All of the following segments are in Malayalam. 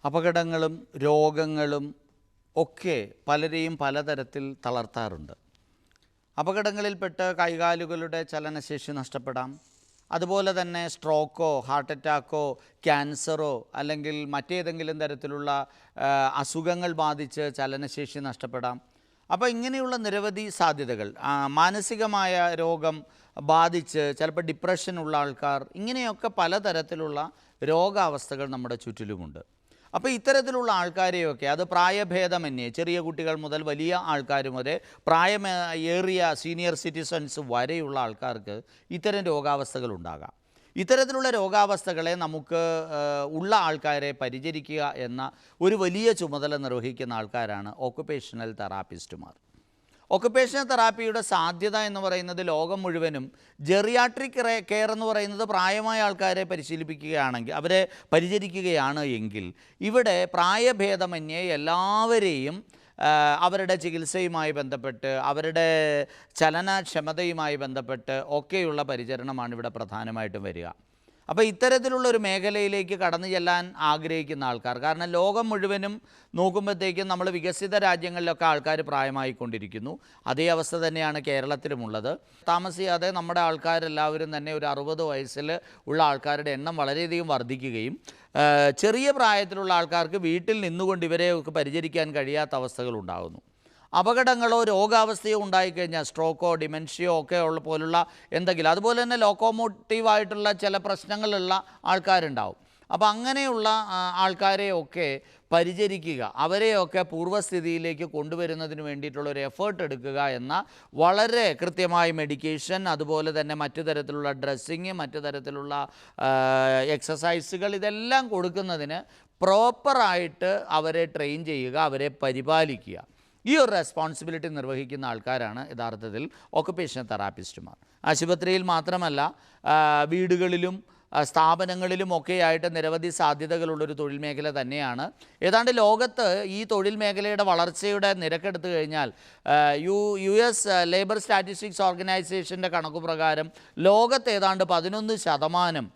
അപകടങ്ങളും രോഗങ്ങളും ഒക്കെ പലരെയും പലതരത്തിൽ തളർത്താറുണ്ട്. അപകടങ്ങളിൽപ്പെട്ട് കൈകാലുകളുടെ ചലനശേഷി നഷ്ടപ്പെടാം. അതുപോലെ തന്നെ സ്ട്രോക്കോ ഹാർട്ട് അറ്റാക്കോ ക്യാൻസറോ അല്ലെങ്കിൽ മറ്റേതെങ്കിലും തരത്തിലുള്ള അസുഖങ്ങൾ ബാധിച്ച് ചലനശേഷി നഷ്ടപ്പെടാം. അപ്പോൾ ഇങ്ങനെയുള്ള നിരവധി സാധ്യതകൾ, മാനസികമായ രോഗം ബാധിച്ച് ചിലപ്പോൾ ഡിപ്രഷനുള്ള ആൾക്കാർ, ഇങ്ങനെയൊക്കെ പലതരത്തിലുള്ള രോഗാവസ്ഥകൾ നമ്മുടെ ചുറ്റിലുമുണ്ട്. അപ്പോൾ ഇത്തരത്തിലുള്ള ആൾക്കാരെയൊക്കെ അത് പ്രായഭേദമന്യേ ചെറിയ കുട്ടികൾ മുതൽ വലിയ ആൾക്കാർ വരെ പ്രായമേറിയ സീനിയർ സിറ്റിസൺസ് വരെയുള്ള ആൾക്കാർക്ക് ഇത്തരം രോഗാവസ്ഥകൾ ഉണ്ടാകാം. ഇത്തരത്തിലുള്ള രോഗാവസ്ഥകളെ നമുക്ക് ഉള്ള ആൾക്കാരെ പരിചരിക്കുക എന്ന ഒരു വലിയ ചുമതല നിർവഹിക്കുന്ന ആൾക്കാരാണ് ഓക്കുപേഷണൽ തെറാപ്പിസ്റ്റുമാർ. ഒക്കുപേഷണൽ തെറാപ്പിയുടെ സാധ്യത എന്ന് പറയുന്നത് ലോകം മുഴുവനും ജെറിയാട്രിക് കെയർ എന്ന് പറയുന്നത് പ്രായമായ ആൾക്കാരെ പരിശീലിപ്പിക്കുകയാണെങ്കിൽ, അവരെ പരിചരിക്കുകയാണ് എങ്കിൽ, ഇവിടെ പ്രായഭേദമന്യേ എല്ലാവരെയും അവരുടെ ചികിത്സയുമായി ബന്ധപ്പെട്ട് അവരുടെ ചലനക്ഷമതയുമായി ബന്ധപ്പെട്ട് ഒക്കെയുള്ള പരിചരണമാണ് ഇവിടെ പ്രധാനമായിട്ടും വരിക. അപ്പോൾ ഇത്തരത്തിലുള്ളൊരു മേഖലയിലേക്ക് കടന്നു ചെല്ലാൻ ആഗ്രഹിക്കുന്ന ആൾക്കാർ, കാരണം ലോകം മുഴുവനും നോക്കുമ്പോഴത്തേക്കും നമ്മൾ വികസിത രാജ്യങ്ങളിലൊക്കെ ആൾക്കാർ പ്രായമായിക്കൊണ്ടിരിക്കുന്നു. അതേ അവസ്ഥ തന്നെയാണ് കേരളത്തിലുമുള്ളത്. താമസിയാതെ നമ്മുടെ ആൾക്കാരെല്ലാവരും തന്നെ ഒരു 60 വയസ്സിൽ ഉള്ള ആൾക്കാരുടെ എണ്ണം വളരെയധികം വർദ്ധിക്കുകയും ചെറിയ പ്രായത്തിലുള്ള ആൾക്കാർക്ക് വീട്ടിൽ നിന്നുകൊണ്ട് ഇവരെയൊക്കെ പരിചരിക്കാൻ കഴിയാത്ത അവസ്ഥകൾ ഉണ്ടാകുന്നു. അപകടങ്ങളോ രോഗാവസ്ഥയോ ഉണ്ടായിക്കഴിഞ്ഞാൽ സ്ട്രോക്കോ ഡിമെൻഷ്യയോ ഒക്കെ പോലുള്ള എന്തെങ്കിലും, അതുപോലെ തന്നെ ലോക്കോമോട്ടീവായിട്ടുള്ള ചില പ്രശ്നങ്ങളുള്ള ആൾക്കാരുണ്ടാവും. അപ്പോൾ അങ്ങനെയുള്ള ആൾക്കാരെയൊക്കെ പരിചരിക്കുക, അവരെയൊക്കെ പൂർവ്വസ്ഥിതിയിലേക്ക് കൊണ്ടുവരുന്നതിന് വേണ്ടിയിട്ടുള്ള ഒരു എഫേർട്ട് എടുക്കുക എന്ന വളരെ കൃത്യമായ മെഡിക്കേഷൻ, അതുപോലെ തന്നെ മറ്റു തരത്തിലുള്ള ഡ്രസ്സിങ്, മറ്റു തരത്തിലുള്ള എക്സസൈസുകൾ, ഇതെല്ലാം കൊടുക്കുന്നതിന് പ്രോപ്പറായിട്ട് അവരെ ട്രെയിൻ ചെയ്യുക, അവരെ പരിപാലിക്കുക. ഈ ഒരു റെസ്പോൺസിബിലിറ്റി നിർവഹിക്കുന്ന ആൾക്കാരാണ് യഥാർത്ഥത്തിൽ ഓക്കുപേഷണൽ തെറാപ്പിസ്റ്റുമാർ. ആശുപത്രിയിൽ മാത്രമല്ല, വീടുകളിലും സ്ഥാപനങ്ങളിലും ഒക്കെയായിട്ട് നിരവധി സാധ്യതകളുള്ളൊരു തൊഴിൽ മേഖല തന്നെയാണ്. ഏതാണ്ട് ലോകത്ത് ഈ തൊഴിൽ മേഖലയുടെ വളർച്ചയുടെ നിരക്കെടുത്തു കഴിഞ്ഞാൽ US ലേബർ സ്റ്റാറ്റിസ്റ്റിക്സ് ഓർഗനൈസേഷൻ്റെ കണക്കുപ്രകാരം ലോകത്ത് ഏതാണ്ട് 11%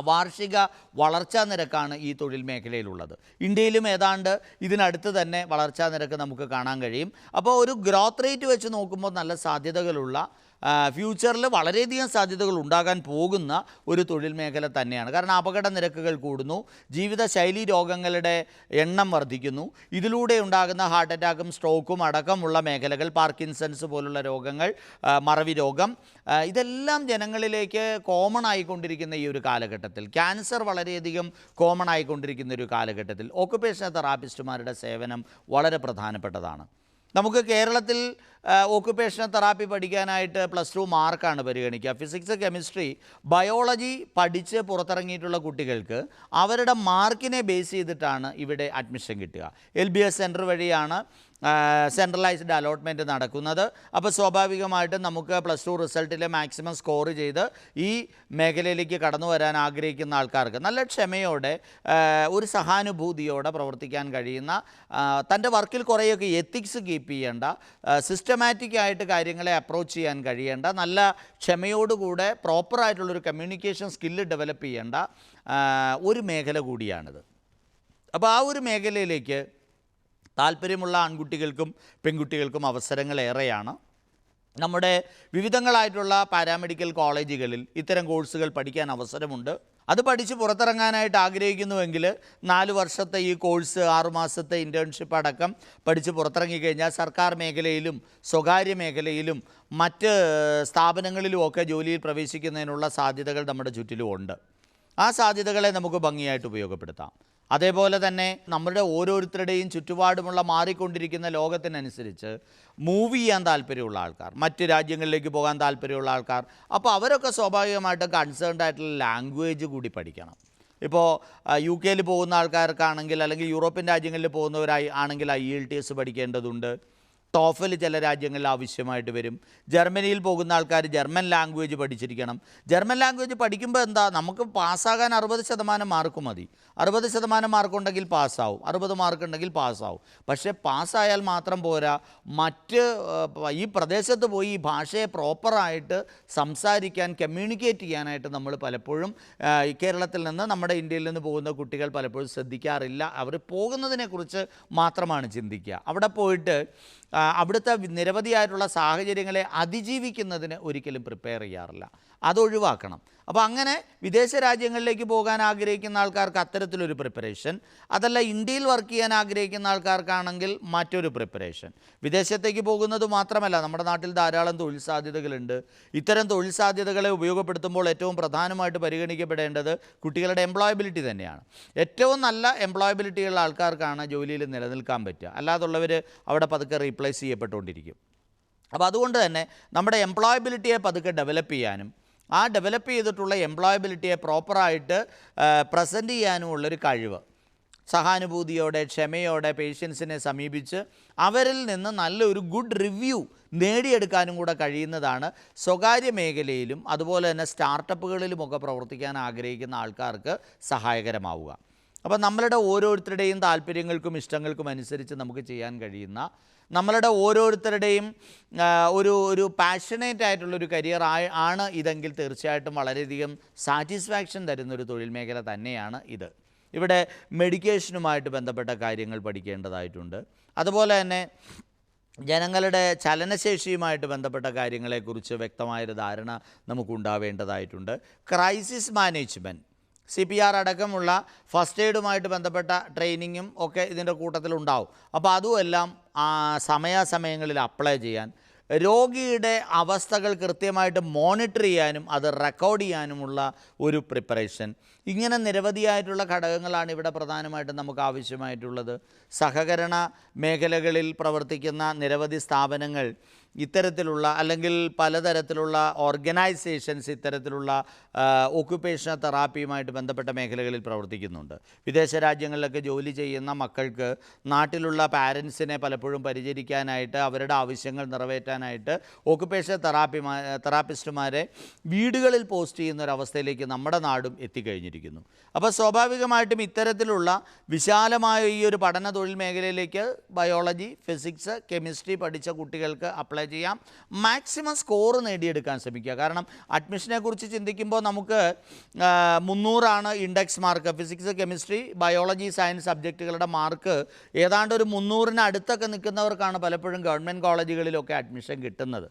വാർഷിക വളർച്ചാ നിരക്കാണ് ഈ തൊഴിൽ മേഖലയിലുള്ളത്. ഇന്ത്യയിലും ഏതാണ്ട് ഇതിനടുത്ത് തന്നെ വളർച്ചാ നിരക്ക് നമുക്ക് കാണാൻ കഴിയും. അപ്പോൾ ഒരു ഗ്രോത്ത് റേറ്റ് വെച്ച് നോക്കുമ്പോൾ നല്ല സാധ്യതകളുള്ള, ഫ്യൂച്ചറിൽ വളരെയധികം സാധ്യതകൾ ഉണ്ടാകാൻ പോകുന്ന ഒരു തൊഴിൽ മേഖല തന്നെയാണ്. കാരണം അപകട നിരക്കുകൾ കൂടുന്നു, ജീവിതശൈലി രോഗങ്ങളുടെ എണ്ണം വർദ്ധിക്കുന്നു. ഇതിലൂടെ ഉണ്ടാകുന്ന ഹാർട്ട് അറ്റാക്കും സ്ട്രോക്കും അടക്കമുള്ള മേഖലകൾ, പാർക്കിൻസൺസ് പോലുള്ള രോഗങ്ങൾ, മറവി രോഗം, ഇതെല്ലാം ജനങ്ങളിലേക്ക് കോമൺ ആയിക്കൊണ്ടിരിക്കുന്ന ഈ ഒരു കാലഘട്ടത്തിൽ, ക്യാൻസർ വളരെയധികം കോമൺ ആയിക്കൊണ്ടിരിക്കുന്ന ഒരു കാലഘട്ടത്തിൽ ഓക്കുപേഷണൽ തെറാപ്പിസ്റ്റുമാരുടെ സേവനം വളരെ പ്രധാനപ്പെട്ടതാണ്. നമുക്ക് കേരളത്തിൽ ഓക്കുപേഷണൽ തെറാപ്പി പഠിക്കാനായിട്ട് +2 മാർക്കാണ് പരിഗണിക്കുക. ഫിസിക്സ്, കെമിസ്ട്രി, ബയോളജി പഠിച്ച് പുറത്തിറങ്ങിയിട്ടുള്ള കുട്ടികൾക്ക് അവരുടെ മാർക്കിനെ ബേസ് ചെയ്തിട്ടാണ് ഇവിടെ അഡ്മിഷൻ കിട്ടുക. LBS സെൻറ്റർ വഴിയാണ് സെൻട്രലൈസ്ഡ് അലോട്ട്മെൻറ്റ് നടക്കുന്നത്. അപ്പോൾ സ്വാഭാവികമായിട്ടും നമുക്ക് +2 റിസൾട്ടിൽ മാക്സിമം സ്കോർ ചെയ്ത് ഈ മേഖലയിലേക്ക് കടന്നു വരാൻ ആഗ്രഹിക്കുന്ന ആൾക്കാർക്ക് നല്ല ക്ഷമയോടെ, ഒരു സഹാനുഭൂതിയോടെ പ്രവർത്തിക്കാൻ കഴിയുന്ന, തൻ്റെ വർക്കിൽ കുറേയൊക്കെ എത്തിക്സ് കീപ്പ് ചെയ്യേണ്ട, സിസ്റ്റമാറ്റിക്കായിട്ട് കാര്യങ്ങളെ അപ്രോച്ച് ചെയ്യാൻ കഴിയേണ്ട, നല്ല ക്ഷമയോടുകൂടെ പ്രോപ്പറായിട്ടുള്ളൊരു കമ്മ്യൂണിക്കേഷൻ സ്കില്ല് ഡെവലപ്പ് ചെയ്യേണ്ട ഒരു മേഖല കൂടിയാണിത്. അപ്പോൾ ആ ഒരു മേഖലയിലേക്ക് താല്പര്യമുള്ള ആൺകുട്ടികൾക്കും പെൺകുട്ടികൾക്കും അവസരങ്ങൾ ഏറെയാണ്. നമ്മുടെ വിവിധങ്ങളായിട്ടുള്ള പാരാമെഡിക്കൽ കോളേജുകളിൽ ഇത്തരം കോഴ്സുകൾ പഠിക്കാൻ അവസരമുണ്ട്. അത് പഠിച്ച് പുറത്തിറങ്ങാനായിട്ട് ആഗ്രഹിക്കുന്നുവെങ്കിൽ 4 വർഷത്തെ ഈ കോഴ്സ്, 6 മാസത്തെ ഇൻറ്റേൺഷിപ്പ് അടക്കം പഠിച്ച് പുറത്തിറങ്ങിക്കഴിഞ്ഞാൽ സർക്കാർ മേഖലയിലും സ്വകാര്യ മേഖലയിലും മറ്റ് സ്ഥാപനങ്ങളിലുമൊക്കെ ജോലിയിൽ പ്രവേശിക്കുന്നതിനുള്ള സാധ്യതകൾ നമ്മുടെ ചുറ്റിലുമുണ്ട്. ആ സാധ്യതകളെ നമുക്ക് ഭംഗിയായിട്ട് ഉപയോഗപ്പെടുത്താം. അതേപോലെ തന്നെ നമ്മുടെ ഓരോരുത്തരുടെയും ചുറ്റുപാടുമുള്ള മാറിക്കൊണ്ടിരിക്കുന്ന ലോകത്തിനനുസരിച്ച് മൂവ് ചെയ്യാൻ താല്പര്യമുള്ള ആൾക്കാർ, മറ്റ് രാജ്യങ്ങളിലേക്ക് പോകാൻ താല്പര്യമുള്ള ആൾക്കാർ, അപ്പോൾ അവരൊക്കെ സ്വാഭാവികമായിട്ടും കൺസേൺഡ് ആയിട്ടുള്ള ലാംഗ്വേജ് കൂടി പഠിക്കണം. ഇപ്പോൾ UK പോകുന്ന ആൾക്കാർക്കാണെങ്കിൽ, അല്ലെങ്കിൽ യൂറോപ്യൻ രാജ്യങ്ങളിൽ പോകുന്നവരായി ആണെങ്കിൽ IELTS പഠിക്കേണ്ടതുണ്ട്. ടോഫൽ ചില രാജ്യങ്ങളിൽ ആവശ്യമായിട്ട് വരും. ജർമ്മനിയിൽ പോകുന്ന ആൾക്കാർ ജർമ്മൻ ലാംഗ്വേജ് പഠിച്ചിരിക്കണം. ജർമ്മൻ ലാംഗ്വേജ് പഠിക്കുമ്പോൾ എന്താ, നമുക്ക് പാസ്സാകാൻ 60% മാർക്ക് മതി. 60% മാർക്കുണ്ടെങ്കിൽ പാസ്സാവും, 60 മാർക്കുണ്ടെങ്കിൽ പാസ്സാവും. പക്ഷേ പാസ്സായാൽ മാത്രം പോരാ, മറ്റ് ഈ പ്രദേശത്ത് പോയി ഈ ഭാഷയെ പ്രോപ്പറായിട്ട് സംസാരിക്കാൻ, കമ്മ്യൂണിക്കേറ്റ് ചെയ്യാനായിട്ട് നമ്മൾ പലപ്പോഴും ഈ കേരളത്തിൽ നിന്ന്, നമ്മുടെ ഇന്ത്യയിൽ നിന്ന് പോകുന്ന കുട്ടികൾ പലപ്പോഴും ശ്രദ്ധിക്കാറില്ല. അവർ പോകുന്നതിനെക്കുറിച്ച് മാത്രമാണ് ചിന്തിക്കുക. അവിടെ പോയിട്ട് അവിടുത്തെ നിരവധിയായിട്ടുള്ള സാഹചര്യങ്ങളെ അതിജീവിക്കുന്നതിന് ഒരിക്കലും പ്രിപ്പയർ ചെയ്യാറില്ല. അതൊഴിവാക്കണം. അപ്പോൾ അങ്ങനെ വിദേശ രാജ്യങ്ങളിലേക്ക് പോകാൻ ആഗ്രഹിക്കുന്ന ആൾക്കാർക്ക് അത്തരത്തിലൊരു പ്രിപ്പറേഷൻ, അതല്ല ഇന്ത്യയിൽ വർക്ക് ചെയ്യാൻ ആഗ്രഹിക്കുന്ന ആൾക്കാർക്കാണെങ്കിൽ മറ്റൊരു പ്രിപ്പറേഷൻ. വിദേശത്തേക്ക് പോകുന്നത് മാത്രമല്ല, നമ്മുടെ നാട്ടിൽ ധാരാളം തൊഴിൽ സാധ്യതകളുണ്ട്. ഇത്തരം തൊഴിൽ സാധ്യതകളെ ഉപയോഗപ്പെടുത്തുമ്പോൾ ഏറ്റവും പ്രധാനമായിട്ട് പരിഗണിക്കപ്പെടേണ്ടത് കുട്ടികളുടെ എംപ്ലോയബിലിറ്റി തന്നെയാണ്. ഏറ്റവും നല്ല എംപ്ലോയബിലിറ്റിയുള്ള ആൾക്കാർക്കാണ് ജോലിയിൽ നിലനിൽക്കാൻ പറ്റുക. അല്ലാതുള്ളവർ അവിടെ പതുക്കെ റീപ്ലേസ് ചെയ്യപ്പെട്ടുകൊണ്ടിരിക്കും. അപ്പോൾ അതുകൊണ്ട് തന്നെ നമ്മുടെ എംപ്ലോയബിലിറ്റിയെ പതുക്കെ ഡെവലപ്പ് ചെയ്യാനും ആ ഡെവലപ്പ് ചെയ്തിട്ടുള്ള എംപ്ലോയബിലിറ്റിയെ പ്രോപ്പറായിട്ട് പ്രസൻറ്റ് ചെയ്യാനുമുള്ളൊരു കഴിവ്, സഹാനുഭൂതിയോടെ, ക്ഷമയോടെ പേഷ്യൻസിനെ സമീപിച്ച് അവരിൽ നിന്ന് നല്ലൊരു ഗുഡ് റിവ്യൂ നേടിയെടുക്കാനും കൂടെ കഴിയുന്നതാണ് സ്വകാര്യ മേഖലയിലും അതുപോലെ തന്നെ സ്റ്റാർട്ടപ്പുകളിലുമൊക്കെ പ്രവർത്തിക്കാൻ ആഗ്രഹിക്കുന്ന ആൾക്കാർക്ക് സഹായകരമാവുക. അപ്പോൾ നമ്മളുടെ ഓരോരുത്തരുടെയും താല്പര്യങ്ങൾക്കും ഇഷ്ടങ്ങൾക്കും അനുസരിച്ച് നമുക്ക് ചെയ്യാൻ കഴിയുന്ന, നമ്മളുടെ ഓരോരുത്തരുടെയും ഒരു പാഷനേറ്റ് ആയിട്ടുള്ളൊരു കരിയർ ആണ് ഇതെങ്കിൽ തീർച്ചയായിട്ടും വളരെയധികം സാറ്റിസ്ഫാക്ഷൻ തരുന്നൊരു തൊഴിൽ മേഖല തന്നെയാണ് ഇത്. ഇവിടെ മെഡിക്കേഷനുമായിട്ട് ബന്ധപ്പെട്ട കാര്യങ്ങൾ പഠിക്കേണ്ടതായിട്ടുണ്ട്. അതുപോലെ തന്നെ ജനങ്ങളുടെ ചലനശേഷിയുമായിട്ട് ബന്ധപ്പെട്ട കാര്യങ്ങളെക്കുറിച്ച് വ്യക്തമായൊരു ധാരണ നമുക്കുണ്ടാവേണ്ടതായിട്ടുണ്ട്. ക്രൈസിസ് മാനേജ്മെൻറ്റ്, CPR അടക്കമുള്ള ഫസ്റ്റ് എയ്ഡുമായിട്ട് ബന്ധപ്പെട്ട ട്രെയിനിങ്ങും ഒക്കെ ഇതിൻ്റെ കൂട്ടത്തിലുണ്ടാവും. അപ്പോൾ അതുമെല്ലാം സമയാസമയങ്ങളിൽ അപ്ലൈ ചെയ്യാൻ, രോഗിയുടെ അവസ്ഥകൾ കൃത്യമായിട്ട് മോണിറ്റർ ചെയ്യാനും അത് റെക്കോർഡ് ചെയ്യാനുമുള്ള ഒരു പ്രിപ്പറേഷൻ, ഇങ്ങനെ നിരവധിയായിട്ടുള്ള ഘടകങ്ങളാണ് ഇവിടെ പ്രധാനമായിട്ടും നമുക്ക് ആവശ്യമായിട്ടുള്ളത്. സഹകരണ മേഖലകളിൽ പ്രവർത്തിക്കുന്ന നിരവധി സ്ഥാപനങ്ങൾ ഇത്തരത്തിലുള്ള അല്ലെങ്കിൽ പലതരത്തിലുള്ള ഓർഗനൈസേഷൻസ് ഇത്തരത്തിലുള്ള ഓക്യുപ്പേഷണൽ തെറാപ്പിയുമായിട്ട് ബന്ധപ്പെട്ട മേഖലകളിൽ പ്രവർത്തിക്കുന്നുണ്ട്. വിദേശ രാജ്യങ്ങളിലൊക്കെ ജോലി ചെയ്യുന്ന മക്കൾക്ക് നാട്ടിലുള്ള പാരൻസിനെ പലപ്പോഴും പരിചരിക്കാനായിട്ട്, അവരുടെ ആവശ്യങ്ങൾ നിറവേറ്റാനായിട്ട് ഓക്യുപ്പേഷണൽ തെറാപ്പിസ്റ്റുമാരെ വീടുകളിൽ പോസ്റ്റ് ചെയ്യുന്ന ഒരവസ്ഥയിലേക്ക് നമ്മുടെ നാടും എത്തിക്കഴിഞ്ഞിരിക്കുന്നു. അപ്പോൾ സ്വാഭാവികമായിട്ടും ഇത്തരത്തിലുള്ള വിശാലമായ ഈ ഒരു പഠന തൊഴിൽ മേഖലയിലേക്ക് ബയോളജി, ഫിസിക്സ്, കെമിസ്ട്രി പഠിച്ച കുട്ടികൾക്ക് അപ്ലൈ ചെയ്യാം. മാക്സിമം സ്കോർ നേടിയെടുക്കാൻ ശ്രമിക്കുക. കാരണം അഡ്മിഷനെ കുറിച്ച് ചിന്തിക്കുമ്പോൾ നമുക്ക് 300 index mark. Physics, chemistry, biology, science സബ്ജക്റ്റുകളുടെ മാർക്ക് ഏതാണ്ട് ഒരു 300 അടുത്തൊക്കെ നിൽക്കുന്നവർക്കാണ് പലപ്പോഴും ഗവൺമെൻറ് കോളേജുകളിലൊക്കെ അഡ്മിഷൻ കിട്ടുന്നത്.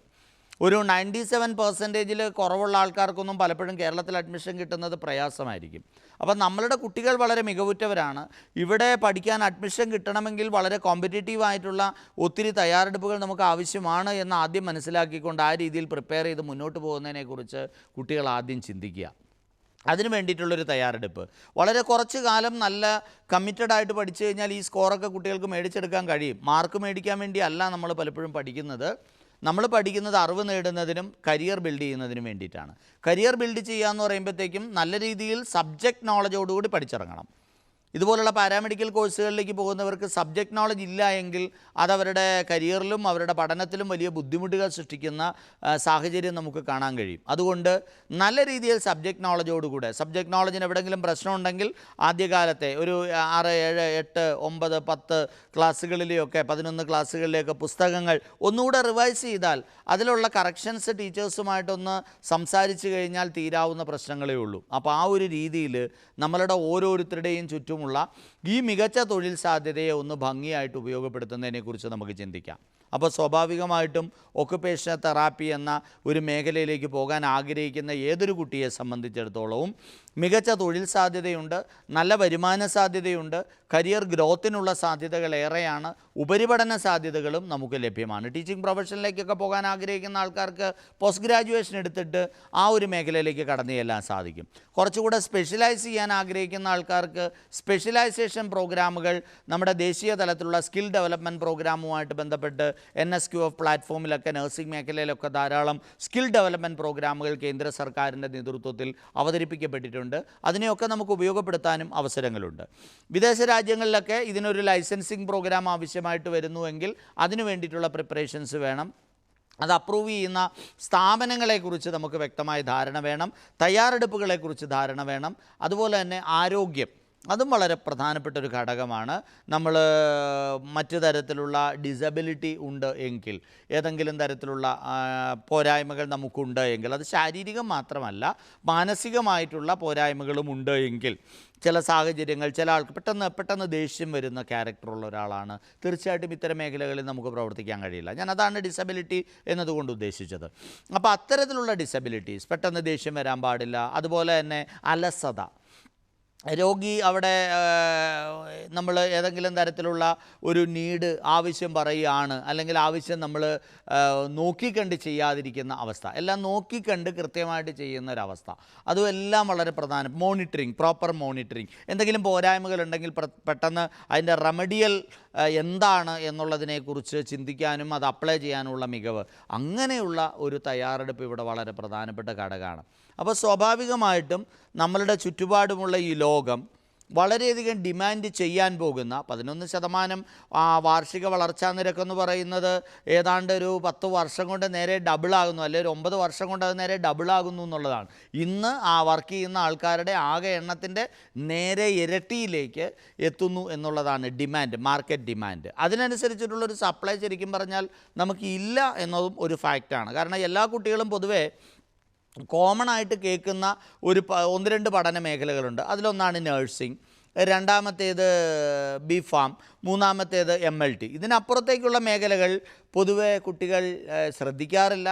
ഒരു 97% കുറവുള്ള ആൾക്കാർക്കൊന്നും പലപ്പോഴും കേരളത്തിൽ അഡ്മിഷൻ കിട്ടുന്നത് പ്രയാസമായിരിക്കും. അപ്പം നമ്മളുടെ കുട്ടികൾ വളരെ മികവുറ്റവരാണ്. ഇവിടെ പഠിക്കാൻ അഡ്മിഷൻ കിട്ടണമെങ്കിൽ വളരെ കോമ്പറ്റീറ്റീവായിട്ടുള്ള ഒത്തിരി തയ്യാറെടുപ്പുകൾ നമുക്ക് ആവശ്യമാണ് എന്ന് ആദ്യം മനസ്സിലാക്കിക്കൊണ്ട് ആ രീതിയിൽ പ്രിപ്പയർ ചെയ്ത് മുന്നോട്ട് പോകുന്നതിനെക്കുറിച്ച് കുട്ടികൾ ആദ്യം ചിന്തിക്കുക. അതിന് വേണ്ടിയിട്ടുള്ളൊരു തയ്യാറെടുപ്പ്. വളരെ കുറച്ച് കാലം നല്ല കമ്മിറ്റഡായിട്ട് പഠിച്ചു കഴിഞ്ഞാൽ ഈ സ്കോറൊക്കെ കുട്ടികൾക്ക് മേടിച്ചെടുക്കാൻ കഴിയും. മാർക്ക് മേടിക്കാൻ വേണ്ടിയല്ല നമ്മൾ പലപ്പോഴും പഠിക്കുന്നത്. നമ്മൾ പഠിക്കുന്നത് അറിവ് നേടുന്നതിനും കരിയർ ബിൽഡ് ചെയ്യുന്നതിനും വേണ്ടിയിട്ടാണ്. കരിയർ ബിൽഡ് ചെയ്യുക എന്ന് പറയുമ്പോഴത്തേക്കും നല്ല രീതിയിൽ സബ്ജക്റ്റ് നോളജോടുകൂടി പഠിച്ചിറങ്ങണം. ഇതുപോലുള്ള പാരാമെഡിക്കൽ കോഴ്സുകളിലേക്ക് പോകുന്നവർക്ക് സബ്ജക്റ്റ് നോളജ് ഇല്ല എങ്കിൽ അതവരുടെ കരിയറിലും അവരുടെ പഠനത്തിലും വലിയ ബുദ്ധിമുട്ടുകൾ സൃഷ്ടിക്കുന്ന സാഹചര്യം നമുക്ക് കാണാൻ കഴിയും. അതുകൊണ്ട് നല്ല രീതിയിൽ സബ്ജക്റ്റ് നോളജോടുകൂടെ, സബ്ജക്റ്റ് നോളജിന് എവിടെയെങ്കിലും പ്രശ്നമുണ്ടെങ്കിൽ ആദ്യകാലത്തെ ഒരു 6, 7, 8, 9, 10 ക്ലാസ്സുകളിലെയൊക്കെ 11 ക്ലാസ്സുകളിലെയൊക്കെ പുസ്തകങ്ങൾ ഒന്നുകൂടെ റിവൈസ് ചെയ്താൽ അതിലുള്ള കറക്ഷൻസ് ടീച്ചേഴ്സുമായിട്ടൊന്ന് സംസാരിച്ച് കഴിഞ്ഞാൽ തീരാവുന്ന പ്രശ്നങ്ങളേ ഉള്ളൂ. അപ്പോൾ ആ ഒരു രീതിയിൽ നമ്മളുടെ ഓരോരുത്തരുടെയും ചുറ്റും ഈ മികച്ച തൊഴിൽ സാധ്യതയെ ഒന്ന് ഭംഗിയായിട്ട് ഉപയോഗപ്പെടുത്തുന്നതിനെക്കുറിച്ച് നമുക്ക് ചിന്തിക്കാം. അപ്പോൾ സ്വാഭാവികമായിട്ടും ഒക്കുപേഷണൽ തെറാപ്പി എന്ന ഒരു മേഖലയിലേക്ക് പോകാൻ ആഗ്രഹിക്കുന്ന ഏതൊരു കുട്ടിയെ സംബന്ധിച്ചിടത്തോളവും മികച്ച തൊഴിൽ സാധ്യതയുണ്ട്, നല്ല വരുമാന സാധ്യതയുണ്ട്, കരിയർ ഗ്രോത്തിനുള്ള സാധ്യതകൾ ഏറെയാണ്, ഉപരിപഠന സാധ്യതകളും നമുക്ക് ലഭ്യമാണ്. ടീച്ചിങ് പ്രൊഫഷനിലേക്കൊക്കെ പോകാൻ ആഗ്രഹിക്കുന്ന ആൾക്കാർക്ക് പോസ്റ്റ് ഗ്രാജുവേഷൻ എടുത്തിട്ട് ആ ഒരു മേഖലയിലേക്ക് കടന്നു ചെല്ലാൻ സാധിക്കും. കുറച്ചുകൂടെ സ്പെഷ്യലൈസ് ചെയ്യാൻ ആഗ്രഹിക്കുന്ന ആൾക്കാർക്ക് സ്പെഷ്യലൈസേഷൻ പ്രോഗ്രാമുകൾ നമ്മുടെ ദേശീയ തലത്തിലുള്ള സ്കിൽ ഡെവലപ്മെൻറ്റ് പ്രോഗ്രാമുമായിട്ട് ബന്ധപ്പെട്ട് NSQF പ്ലാറ്റ്ഫോമിലൊക്കെ നഴ്സിംഗ് മേഖലയിലൊക്കെ ധാരാളം സ്കിൽ ഡെവലപ്മെൻറ്റ് പ്രോഗ്രാമുകൾ കേന്ദ്ര സർക്കാരിൻ്റെ നേതൃത്വത്തിൽ അവതരിപ്പിക്കപ്പെട്ടിട്ടുണ്ട്. അതിനെയൊക്കെ നമുക്ക് ഉപയോഗപ്പെടുത്താനും അവസരങ്ങളുണ്ട്. വിദേശ രാജ്യങ്ങളിലൊക്കെ ഇതിനൊരു ലൈസൻസിങ് പ്രോഗ്രാം ആവശ്യമായിട്ട് വരുന്നുവെങ്കിൽ അതിനു വേണ്ടിയിട്ടുള്ള പ്രിപ്പറേഷൻസ് വേണം. അത് അപ്രൂവ് ചെയ്യുന്ന സ്ഥാപനങ്ങളെക്കുറിച്ച് നമുക്ക് വ്യക്തമായ ധാരണ വേണം. തയ്യാറെടുപ്പുകളെക്കുറിച്ച് ധാരണ വേണം. അതുപോലെ തന്നെ ആരോഗ്യം, അതും വളരെ പ്രധാനപ്പെട്ട ഒരു ഘടകമാണ്. നമ്മൾ മറ്റു തരത്തിലുള്ള ഡിസബിലിറ്റി ഉണ്ട് എങ്കിൽ, ഏതെങ്കിലും തരത്തിലുള്ള പോരായ്മകൾ നമുക്കുണ്ട് എങ്കിൽ, അത് ശാരീരികം മാത്രമല്ല മാനസികമായിട്ടുള്ള പോരായ്മകളും ഉണ്ട് എങ്കിൽ, ചില സാഹചര്യങ്ങൾ ചില ആൾക്ക് പെട്ടെന്ന് ദേഷ്യം വരുന്ന ക്യാരക്ടറുള്ള ഒരാളാണ്, തീർച്ചയായിട്ടും ഇത്തരം മേഖലകളിൽ നമുക്ക് പ്രവർത്തിക്കാൻ കഴിയില്ല. ഞാൻ അതാണ് ഡിസബിലിറ്റി എന്നതുകൊണ്ട് ഉദ്ദേശിച്ചത്. അപ്പോൾ അത്തരത്തിലുള്ള ഡിസബിലിറ്റീസ്, പെട്ടെന്ന് ദേഷ്യം വരാൻ പാടില്ല. അതുപോലെ തന്നെ അലസത, രോഗി അവിടെ നമ്മൾ ഏതെങ്കിലും തരത്തിലുള്ള ഒരു നീഡ് ആവശ്യം പറയുകയാണ്, അല്ലെങ്കിൽ ആവശ്യം നമ്മൾ നോക്കിക്കണ്ട് ചെയ്യാതിരിക്കുന്ന അവസ്ഥ, എല്ലാം നോക്കിക്കണ്ട് കൃത്യമായിട്ട് ചെയ്യുന്ന ഒരവസ്ഥ, അതും എല്ലാം വളരെ പ്രധാനം. മോണിറ്ററിങ്, പ്രോപ്പർ മോണിറ്ററിങ്, എന്തെങ്കിലും പോരായ്മകളുണ്ടെങ്കിൽ പെട്ടെന്ന് അതിൻ്റെ റെമഡിയൽ എന്താണ് എന്നുള്ളതിനെക്കുറിച്ച് ചിന്തിക്കാനും അത് അപ്ലൈ ചെയ്യാനുമുള്ള മികവ്, അങ്ങനെയുള്ള ഒരു തയ്യാറെടുപ്പ് ഇവിടെ വളരെ പ്രധാനപ്പെട്ട ഘടകമാണ്. അപ്പോൾ സ്വാഭാവികമായിട്ടും നമ്മളുടെ ചുറ്റുപാടുമുള്ള ഈ ലോകം വളരെയധികം ഡിമാൻഡ് ചെയ്യാൻ പോകുന്ന 11% വാർഷിക വളർച്ചാ നിരക്കെന്ന് പറയുന്നത് ഏതാണ്ട് ഒരു 10 വർഷം കൊണ്ട് നേരെ ഡബിളാകുന്നു, അല്ലെങ്കിൽ ഒരു 9 വർഷം കൊണ്ട് അത് നേരെ ഡബിളാകുന്നു എന്നുള്ളതാണ്. ഇന്ന് വർക്ക് ചെയ്യുന്ന ആൾക്കാരുടെ ആകെ എണ്ണത്തിൻ്റെ നേരെ ഇരട്ടിയിലേക്ക് എത്തുന്നു എന്നുള്ളതാണ് ഡിമാൻഡ്, മാർക്കറ്റ് ഡിമാൻഡ്. അതിനനുസരിച്ചിട്ടുള്ളൊരു സപ്ലൈ ശരിക്കും പറഞ്ഞാൽ നമുക്ക് ഇല്ല എന്നതും ഒരു ഫാക്റ്റാണ്. കാരണം എല്ലാ കുട്ടികളും പൊതുവേ കോമൺ ആയിട്ട് കേൾക്കുന്ന 1-2 പഠന മേഖലകളുണ്ട്. അതിലൊന്നാണ് നഴ്സിംഗ്, രണ്ടാമത്തേത് BPharm, മൂന്നാമത്തേത് MLT. ഇതിനപ്പുറത്തേക്കുള്ള മേഖലകൾ പൊതുവെ കുട്ടികൾ ശ്രദ്ധിക്കാറില്ല.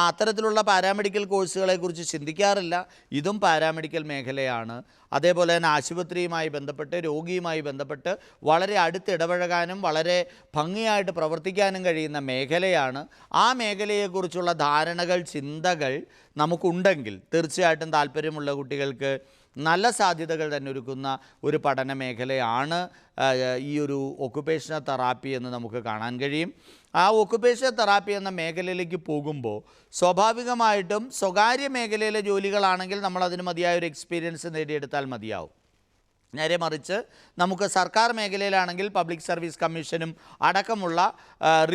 അത്തരത്തിലുള്ള പാരാമെഡിക്കൽ കോഴ്സുകളെക്കുറിച്ച് ചിന്തിക്കാറില്ല. ഇതും പാരാമെഡിക്കൽ മേഖലയാണ്. അതേപോലെ തന്നെ ആശുപത്രിയുമായി ബന്ധപ്പെട്ട്, രോഗിയുമായി ബന്ധപ്പെട്ട് വളരെ അടുത്തിടപഴകാനും വളരെ ഭംഗിയായിട്ട് പ്രവർത്തിക്കാനും കഴിയുന്ന മേഖലയാണ്. ആ മേഖലയെക്കുറിച്ചുള്ള ധാരണകൾ, ചിന്തകൾ നമുക്കുണ്ടെങ്കിൽ തീർച്ചയായിട്ടും താല്പര്യമുള്ള കുട്ടികൾക്ക് നല്ല സാധ്യതകൾ തന്നെ ഒരുക്കുന്ന ഒരു പഠന മേഖലയാണ് ഈ ഒരു ഒക്കുപേഷണൽ തെറാപ്പി എന്ന് നമുക്ക് കാണാൻ കഴിയും. ആ ഒക്കുപേഷണൽ തെറാപ്പി എന്ന മേഖലയിലേക്ക് പോകുമ്പോൾ സ്വാഭാവികമായിട്ടും സ്വകാര്യ മേഖലയിലെ ജോലികളാണെങ്കിൽ നമ്മളതിന് മതിയായ ഒരു എക്സ്പീരിയൻസ് നേടിയെടുത്താൽ മതിയാവും. നേരെ മറിച്ച് നമുക്ക് സർക്കാർ മേഖലയിലാണെങ്കിൽ പബ്ലിക് സർവീസ് കമ്മീഷനും അടക്കമുള്ള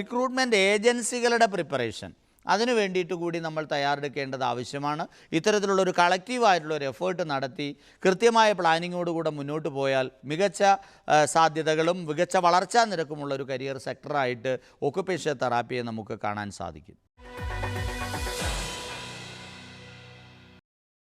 റിക്രൂട്ട്മെൻറ്റ് ഏജൻസികളുടെ പ്രിപ്പറേഷൻ, അതിനു വേണ്ടിയിട്ട് കൂടി നമ്മൾ തയ്യാറെടുക്കേണ്ടത് ആവശ്യമാണ്. ഇത്തരത്തിലുള്ളൊരു കളക്റ്റീവായിട്ടുള്ളൊരു എഫേർട്ട് നടത്തി കൃത്യമായ പ്ലാനിങ്ങോടുകൂടെ മുന്നോട്ട് പോയാൽ മികച്ച സാധ്യതകളും മികച്ച വളർച്ചാ നിരക്കുമുള്ളൊരു കരിയർ സെക്ടറായിട്ട് ഒക്കുപേഷണൽ തെറാപ്പിയെ നമുക്ക് കാണാൻ സാധിക്കും.